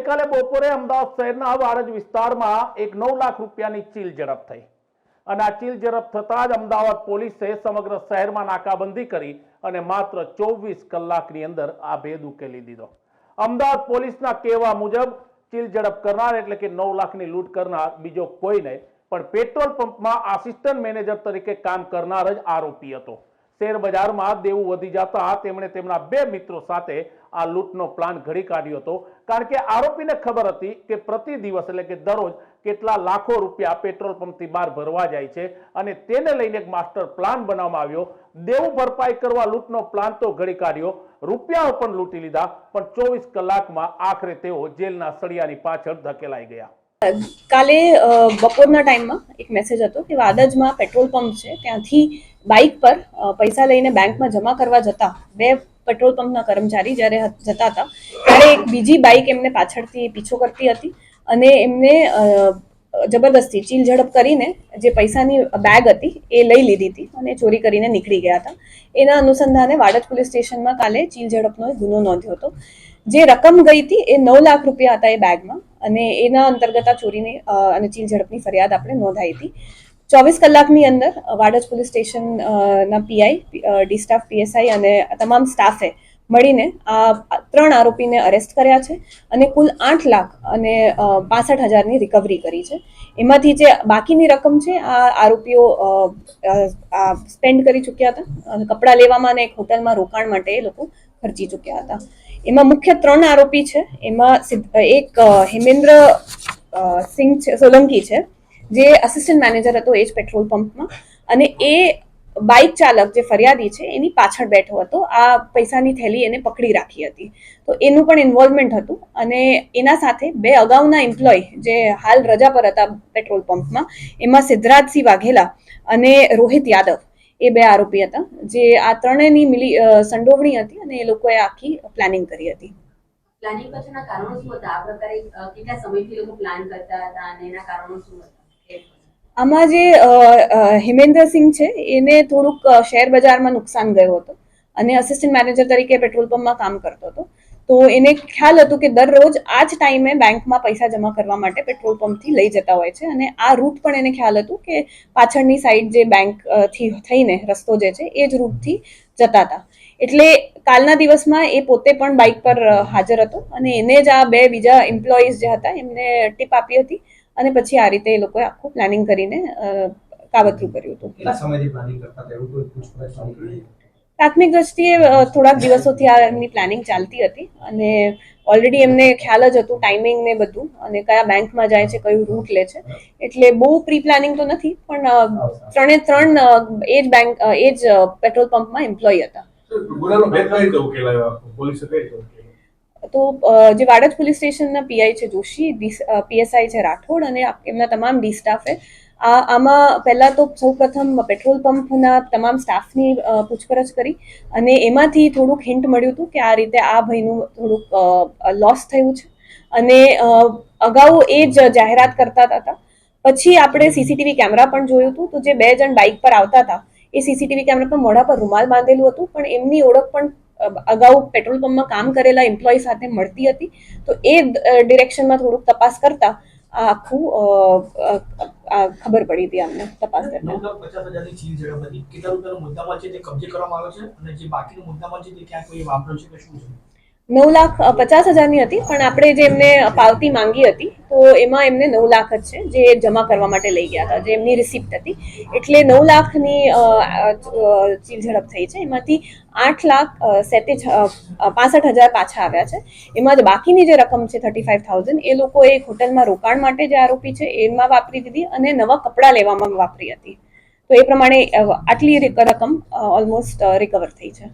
ગઈકાલે બપોરે અમદાવાદ શહેરના વાડજ વિસ્તારમાં એક 9 લાખ રૂપિયાની ચીલ ઝડપ થઈ અને આ ચીલ ઝડપ થતાં જ અમદાવાદ પોલીસે સમગ્ર શહેરમાં નાકાબંધી કરી અને માત્ર 24 કલાકની અંદર આ ભેદ ઉકેલી દીધો। અમદાવાદ પોલીસના કહેવા મુજબ ચીલ ઝડપ કરનાર એટલે કે 9 લાખની લૂંટ કરનાર બીજો કોઈ નહીં પણ પેટ્રોલ પંપમાં આસિસ્ટન્ટ મેનેજર તરીકે કામ કરનાર જ આરોપી હતો। શેર બજારમાં દેવું વધી જતા તેમણે તેમના બે મિત્રો સાથે આ લૂંટનો પ્લાન ઘડી કાઢ્યો હતો, કારણ કે આરોપીને ખબર હતી કે પ્રતિ દિવસ એટલે કે દરરોજ કેટલા લાખો રૂપિયા પેટ્રોલ પંપથી બહાર ભરવા જાય છે અને તેને લઈને એક માસ્ટર પ્લાન બનાવવામાં આવ્યો। દેવું ભરપાઈ કરવા લૂંટનો પ્લાન તો ઘડી કાઢ્યો, રૂપિયાઓ પણ લૂંટી લીધા, પણ 24 કલાકમાં આખરે તેઓ જેલના સળિયાની પાછળ ધકેલાઈ ગયા। કાલે બપોરના ટાઈમમાં એક મેસેજ હતો કે વાડજમાં પેટ્રોલ પંપ છે, ત્યાંથી બાઇક પર પૈસા લઈને બેંકમાં જમા કરવા જતા બે પેટ્રોલ પંપના કર્મચારી જ્યારે જતા હતા ત્યારે એક બીજી બાઇક એમને પાછળથી પીછો કરતી હતી અને એમને જબરદસ્તી ચીલ ઝડપ કરીને જે પૈસાની બેગ હતી એ લઈ લીધી હતી અને ચોરી કરીને નીકળી ગયા હતા। એના અનુસંધાને વાડજ પોલીસ સ્ટેશનમાં કાલે ચીલ ઝડપનો ગુનો નોંધ્યો હતો। જે રકમ ગઈ હતી એ 9 લાખ રૂપિયા હતા એ બેગમાં અને એના અંતર્ગત આ ચોરીની અને ચીલ ઝડપની ફરિયાદ આપણે નોંધાઈ હતી। 24 કલાકની અંદર વાડજ પોલીસ સ્ટેશન ના પીઆઈ, ડી સ્ટાફ, પીએસઆઈ અને તમામ સ્ટાફે મળીને આ 3 આરોપીને અરેસ્ટ કર્યા છે અને કુલ 8 લાખ અને 65,000ની રિકવરી કરી છે। એમાંથી જે બાકીની રકમ છે આ આરોપીઓ સ્પેન્ડ કરી ચૂક્યા હતા અને કપડાં લેવામાં અને એક હોટલમાં રોકાણ માટે એ લોકો ખર્ચી ચૂક્યા હતા। એમાં મુખ્ય 3 આરોપી છે, એમાં એક હેમેન્દ્ર સિંહ સોલંકી છે જે આસિસ્ટન્ટ મેનેજર હતો એ જ પેટ્રોલ પંપમાં અને એ બાઇક ચાલક જે ફરિયાદી છે એની પાછળ બેઠો હતો, આ પૈસાની થેલી એને પકડી રાખી હતી, તો એનું પણ ઇન્વોલ્વમેન્ટ હતું અને એના સાથે બે અગાઉના એમ્પ્લોય જે હાલ રજા પર હતા પેટ્રોલ પંપમાં, એમાં સિદ્ધરાજસિંહ વાઘેલા અને રોહિત યાદવ, એ બે આરોપી હતા જે આ ત્રણેયની સંડોવણી હતી અને એ લોકોએ આખી પ્લાનિંગ કરી હતી। પ્લાનિંગ પાછળના કારણો શું હતા? આ પ્રકારે કેટલા સમયથી લોકો પ્લાન કરતા હતા અને એના કારણો શું હતા? આમાં જે હેમેન્દ્રસિંહ છે એને થોડુંક શેર બજારમાં નુકસાન ગયું હતું અને અસિસ્ટન્ટ મેનેજર તરીકે પેટ્રોલ પંપમાં કામ કરતો હતો, તો એને ખ્યાલ હતું કે દરરોજ આ જ ટાઈમે બેંકમાં પૈસા જમા કરવા માટે પેટ્રોલ પંપથી લઈ જતા હોય છે અને આ રૂટ પણ એને ખ્યાલ હતું કે પાછળની સાઈડ જે બેંક થી થઈને રસ્તો જે છે એ જ રૂટથી જતા હતા। એટલે કાલના દિવસમાં એ પોતે પણ બાઇક પર હાજર હતો અને એને જ આ બે બીજા એમ્પ્લોઈઝ જે હતા એમને ટીપ આપી હતી અને પછી આ રીતે એ લોકોએ આખું પ્લાનિંગ કરીને કાવતરું કર્યું હતું। પ્રાથમિક દ્રષ્ટિએ થોડાક દિવસોથી આ એમની પ્લાનિંગ ચાલતી હતી અને ઓલરેડી એમને ખ્યાલ જ હતું ટાઈમિંગ ને બધું અને કયા બેંકમાં જાય છે, કયું રૂટ લે છે, એટલે બહુ પ્રી પ્લાનિંગ તો નથી, પણ 3 એ જ બેંક એ જ પેટ્રોલ પંપમાં એમ્પ્લોય હતા। તો જે વાડજ પોલીસ સ્ટેશનના પીઆઈ છે જોશી, પીએસઆઈ છે રાઠોડ અને એમના તમામ ડી સ્ટાફે આમાં પહેલા તો સૌપ્રથમ પેટ્રોલ પંપના તમામ સ્ટાફની પૂછપરછ કરી અને એમાંથી થોડુંક હિન્ટ મળ્યું હતું કે આ રીતે આ ભાઈનું થોડુંક લોસ થયું છે અને અગાઉ એ જ જાહેરાત કરતા હતા। પછી આપણે સીસીટીવી કેમેરા પણ જોયું હતું, તો જે 2 જણ બાઇક પર આવતા હતા એ સીસીટીવી કેમેરા પર મોઢા પર રૂમાલ બાંધેલું હતું, પણ એમની ઓળખ પણ અગાઉ પેટ્રોલ પંપમાં કામ કરેલા એમ્પ્લોય સાથે મળતી હતી, તો એ ડિરેક્શનમાં થોડુંક તપાસ કરતા આ આખું ખબર પડી હતી અમને તપાસ દરમિયાન। 9,50,000ની ચીલ ઝડપ હતી, કેટલા રૂપિયાનો મુદ્દામાલ છે તે કબજે કરવામાં આવ્યો છે અને જે બાકીનો મુદ્દામાલ છે તે ક્યાં કોઈ વાપર્યો છે કે શું છે? 9,50,000ની હતી, પણ આપણે જે એમને પાવતી માંગી હતી તો એમાં એમને 9 લાખ જ છે જે જમા કરવા માટે લઈ ગયા હતા, જે એમની રિસિપ્ટ હતી, એટલે 9 લાખની ચીલ ઝડપ થઈ છે। એમાંથી 8,65,000 પાછા આવ્યા છે। એમાં બાકીની જે રકમ છે 35,000 એ લોકો એક હોટલમાં રોકાણ માટે જે આરોપી છે એમાં વાપરી દીધી અને નવા કપડાં લેવામાં વાપરી હતી, તો એ પ્રમાણે આટલી રકમ ઓલમોસ્ટ રિકવર થઈ છે।